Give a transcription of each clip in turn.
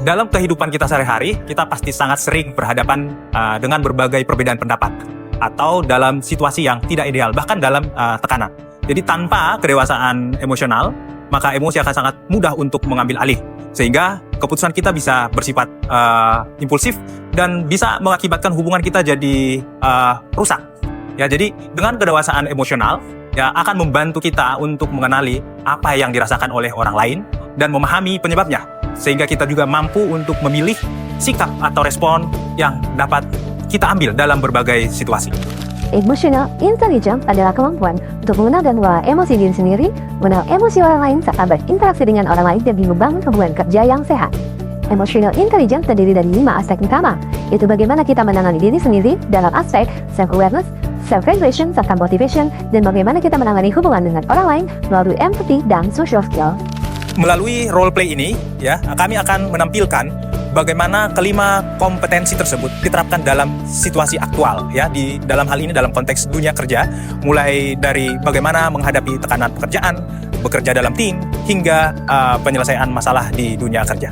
Dalam kehidupan kita sehari-hari, kita pasti sangat sering berhadapan dengan berbagai perbedaan pendapat atau dalam situasi yang tidak ideal, bahkan dalam tekanan. Jadi tanpa kedewasaan emosional, maka emosi akan sangat mudah untuk mengambil alih, sehingga keputusan kita bisa bersifat impulsif dan bisa mengakibatkan hubungan kita jadi rusak. Ya, jadi dengan kedewasaan emosional ya akan membantu kita untuk mengenali apa yang dirasakan oleh orang lain dan memahami penyebabnya, sehingga kita juga mampu untuk memilih sikap atau respon yang dapat kita ambil dalam berbagai situasi. Emotional intelligence adalah kemampuan untuk mengenal dan mengelola emosi diri sendiri, mengenal emosi orang lain serta berinteraksi dengan orang lain demi membangun hubungan kerja yang sehat. Emotional intelligence terdiri dari 5 aspek utama, yaitu bagaimana kita menangani diri sendiri dalam aspek self-awareness, self-regulation, serta motivation, dan bagaimana kita menangani hubungan dengan orang lain melalui empathy dan social skill. Melalui role play ini, ya, kami akan menampilkan bagaimana kelima kompetensi tersebut diterapkan dalam situasi aktual, ya, di dalam hal ini dalam konteks dunia kerja, mulai dari bagaimana menghadapi tekanan pekerjaan, bekerja dalam tim, hingga penyelesaian masalah di dunia kerja.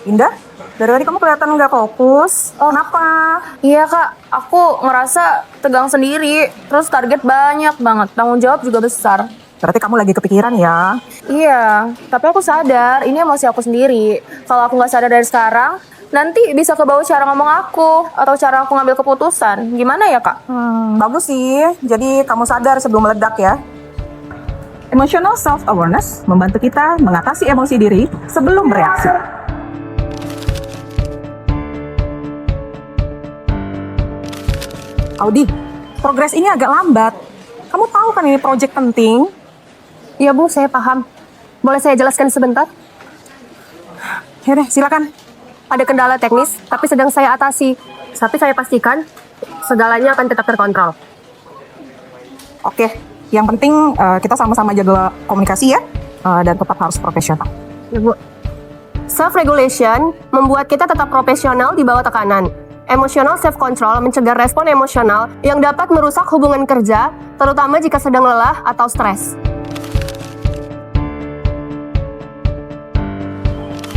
Indah, dari tadi kamu kelihatan nggak fokus. Kenapa? Iya kak, aku ngerasa tegang sendiri, terus target banyak banget, tanggung jawab juga besar. Berarti kamu lagi kepikiran ya? Iya, tapi aku sadar ini emosi aku sendiri. Kalau aku nggak sadar dari sekarang, nanti bisa kebawa cara ngomong aku atau cara aku ngambil keputusan. Gimana ya kak? Bagus sih. Jadi kamu sadar sebelum meledak ya. Emotional self-awareness membantu kita mengatasi emosi diri sebelum bereaksi. Audi, progres ini agak lambat. Kamu tahu kan ini proyek penting? Iya bu, saya paham. Boleh saya jelaskan sebentar? Yaudah, silakan. Ada kendala teknis, tapi sedang saya atasi. Tapi saya pastikan segalanya akan tetap terkontrol. Oke, yang penting kita sama-sama jaga komunikasi ya, dan tetap harus profesional. Ya, Bu. Self-regulation membuat kita tetap profesional di bawah tekanan. Emotional self-control mencegah respon emosional yang dapat merusak hubungan kerja, terutama jika sedang lelah atau stres.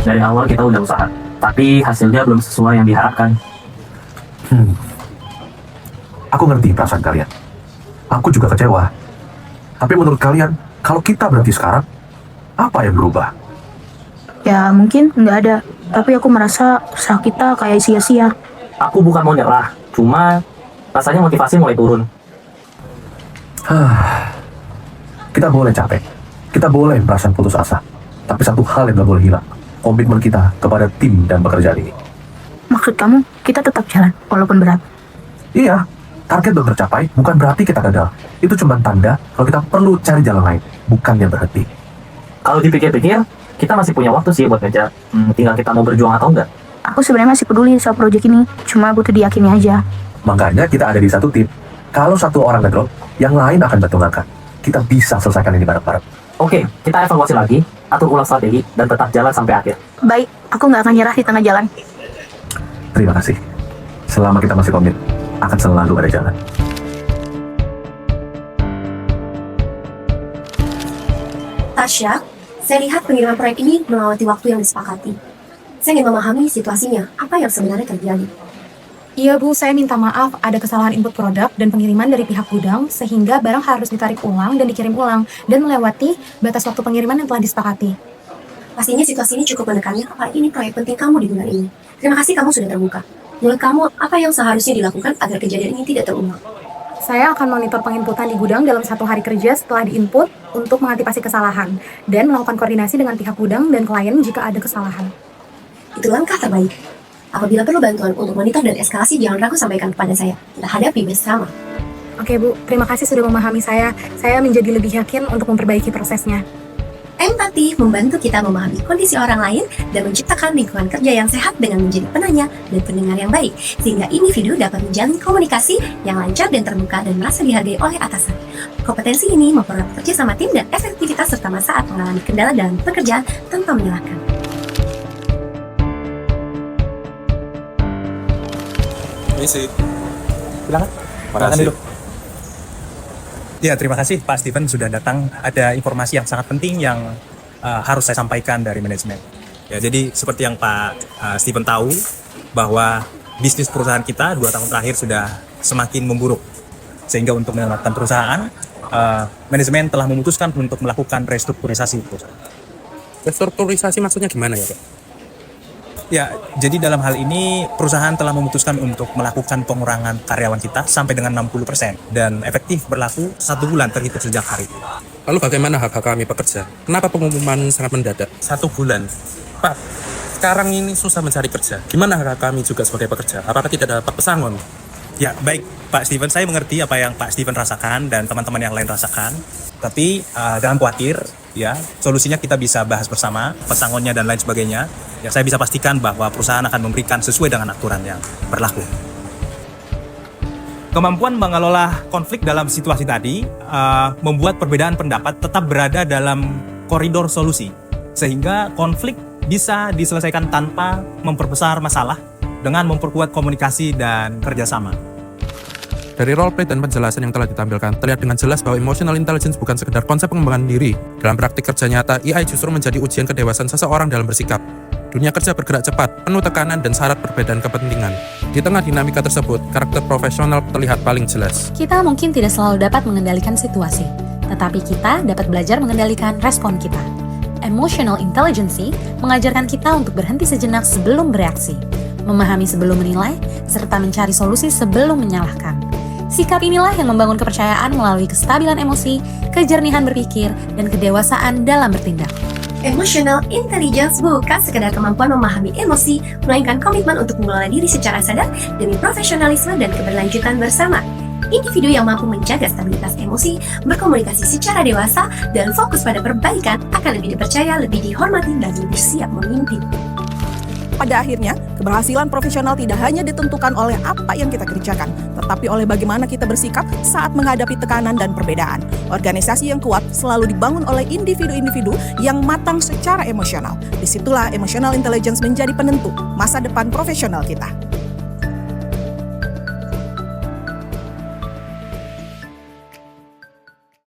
Dari awal kita udah usaha, tapi hasilnya belum sesuai yang diharapkan. Aku ngerti perasaan kalian. Aku juga kecewa. Tapi menurut kalian, kalau kita berhenti sekarang, apa yang berubah? Ya mungkin nggak ada, tapi aku merasa usaha kita kayak sia-sia. Aku bukan mau nyerah, cuma rasanya motivasi mulai turun. Kita boleh capek, kita boleh perasaan putus asa. Tapi satu hal yang gak boleh hilang, komitmen kita kepada tim dan pekerjaan ini. Maksud kamu, kita tetap jalan, walaupun berat. Iya, target belum tercapai bukan berarti kita gagal. Itu cuma tanda kalau kita perlu cari jalan lain, bukannya berhenti. Kalau dipikir-pikir, kita masih punya waktu sih buat ngejar. Tinggal kita mau berjuang atau enggak. Aku sebenarnya masih peduli soal proyek ini, cuma butuh diyakini aja. Makanya kita ada di satu tim. Kalau satu orang ngedrop, yang lain akan bantu ngangkat. Kita bisa selesaikan ini bareng-bareng. Oke, kita evaluasi lagi, atur ulang strategi, dan tetap jalan sampai akhir. Baik, aku nggak akan nyerah di tengah jalan. Terima kasih. Selama kita masih komit, akan selalu ada jalan. Tasya, saya lihat pengiriman proyek ini melewati waktu yang disepakati. Saya ingin memahami situasinya, apa yang sebenarnya terjadi. Iya Bu, saya minta maaf ada kesalahan input produk dan pengiriman dari pihak gudang sehingga barang harus ditarik ulang dan dikirim ulang dan melewati batas waktu pengiriman yang telah disepakati. Pastinya situasi ini cukup menekannya, apalagi ini proyek penting kamu di bulan ini. Terima kasih kamu sudah terbuka. Menurut kamu, apa yang seharusnya dilakukan agar kejadian ini tidak terulang? Saya akan monitor penginputan di gudang dalam 1 hari kerja setelah diinput untuk mengantisipasi kesalahan dan melakukan koordinasi dengan pihak gudang dan klien jika ada kesalahan. Itu langkah terbaik. Apabila perlu bantuan untuk monitor dan eskalasi, jangan ragu sampaikan kepada saya. Kita hadapi bersama. Oke Bu, terima kasih sudah memahami saya. Saya menjadi lebih yakin untuk memperbaiki prosesnya. Empati membantu kita memahami kondisi orang lain dan menciptakan lingkungan kerja yang sehat dengan menjadi penanya dan pendengar yang baik. Sehingga individu dapat menjalin komunikasi yang lancar dan terbuka dan merasa dihargai oleh atasan. Kompetensi ini mempererat kerja sama tim dan efektivitas terutama saat mengalami kendala dalam pekerjaan tanpa menyalahkan. Ini sih. Silakan. Makasih. Dulu. Ya, terima kasih Pak Steven sudah datang. Ada informasi yang sangat penting yang harus saya sampaikan dari manajemen. Ya, jadi seperti yang Pak Steven tahu bahwa bisnis perusahaan kita 2 tahun terakhir sudah semakin memburuk. Sehingga untuk menyelamatkan perusahaan, manajemen telah memutuskan untuk melakukan restrukturisasi perusahaan. Restrukturisasi maksudnya gimana ya, Pak? Ya, jadi dalam hal ini perusahaan telah memutuskan untuk melakukan pengurangan karyawan kita sampai dengan 60% dan efektif berlaku 1 bulan terhitung sejak hari. Lalu bagaimana hak-hak kami pekerja? Kenapa pengumuman sangat mendadak? 1 bulan. Pak, sekarang ini susah mencari kerja. Gimana hak kami juga sebagai pekerja? Apakah tidak dapat pesangon? Ya, baik Pak Steven, saya mengerti apa yang Pak Steven rasakan dan teman-teman yang lain rasakan. Tapi jangan khawatir, ya, solusinya kita bisa bahas bersama, pesangonnya dan lain sebagainya. Ya, saya bisa pastikan bahwa perusahaan akan memberikan sesuai dengan aturan yang berlaku. Kemampuan mengelola konflik dalam situasi tadi membuat perbedaan pendapat tetap berada dalam koridor solusi, sehingga konflik bisa diselesaikan tanpa memperbesar masalah dengan memperkuat komunikasi dan kerjasama. Dari roleplay dan penjelasan yang telah ditampilkan, terlihat dengan jelas bahwa emotional intelligence bukan sekedar konsep pengembangan diri. Dalam praktik kerja nyata, AI justru menjadi ujian kedewasaan seseorang dalam bersikap. Dunia kerja bergerak cepat, penuh tekanan dan syarat perbedaan kepentingan. Di tengah dinamika tersebut, karakter profesional terlihat paling jelas. Kita mungkin tidak selalu dapat mengendalikan situasi, tetapi kita dapat belajar mengendalikan respon kita. Emotional intelligence mengajarkan kita untuk berhenti sejenak sebelum bereaksi, memahami sebelum menilai, serta mencari solusi sebelum menyalahkan. Sikap inilah yang membangun kepercayaan melalui kestabilan emosi, kejernihan berpikir, dan kedewasaan dalam bertindak. Emotional intelligence bukan sekedar kemampuan memahami emosi, melainkan komitmen untuk mengelola diri secara sadar demi profesionalisme dan keberlanjutan bersama. Individu yang mampu menjaga stabilitas emosi, berkomunikasi secara dewasa, dan fokus pada perbaikan akan lebih dipercaya, lebih dihormati, dan lebih siap memimpin. Pada akhirnya, keberhasilan profesional tidak hanya ditentukan oleh apa yang kita kerjakan, tetapi oleh bagaimana kita bersikap saat menghadapi tekanan dan perbedaan. Organisasi yang kuat selalu dibangun oleh individu-individu yang matang secara emosional. Disitulah emotional intelligence menjadi penentu masa depan profesional kita.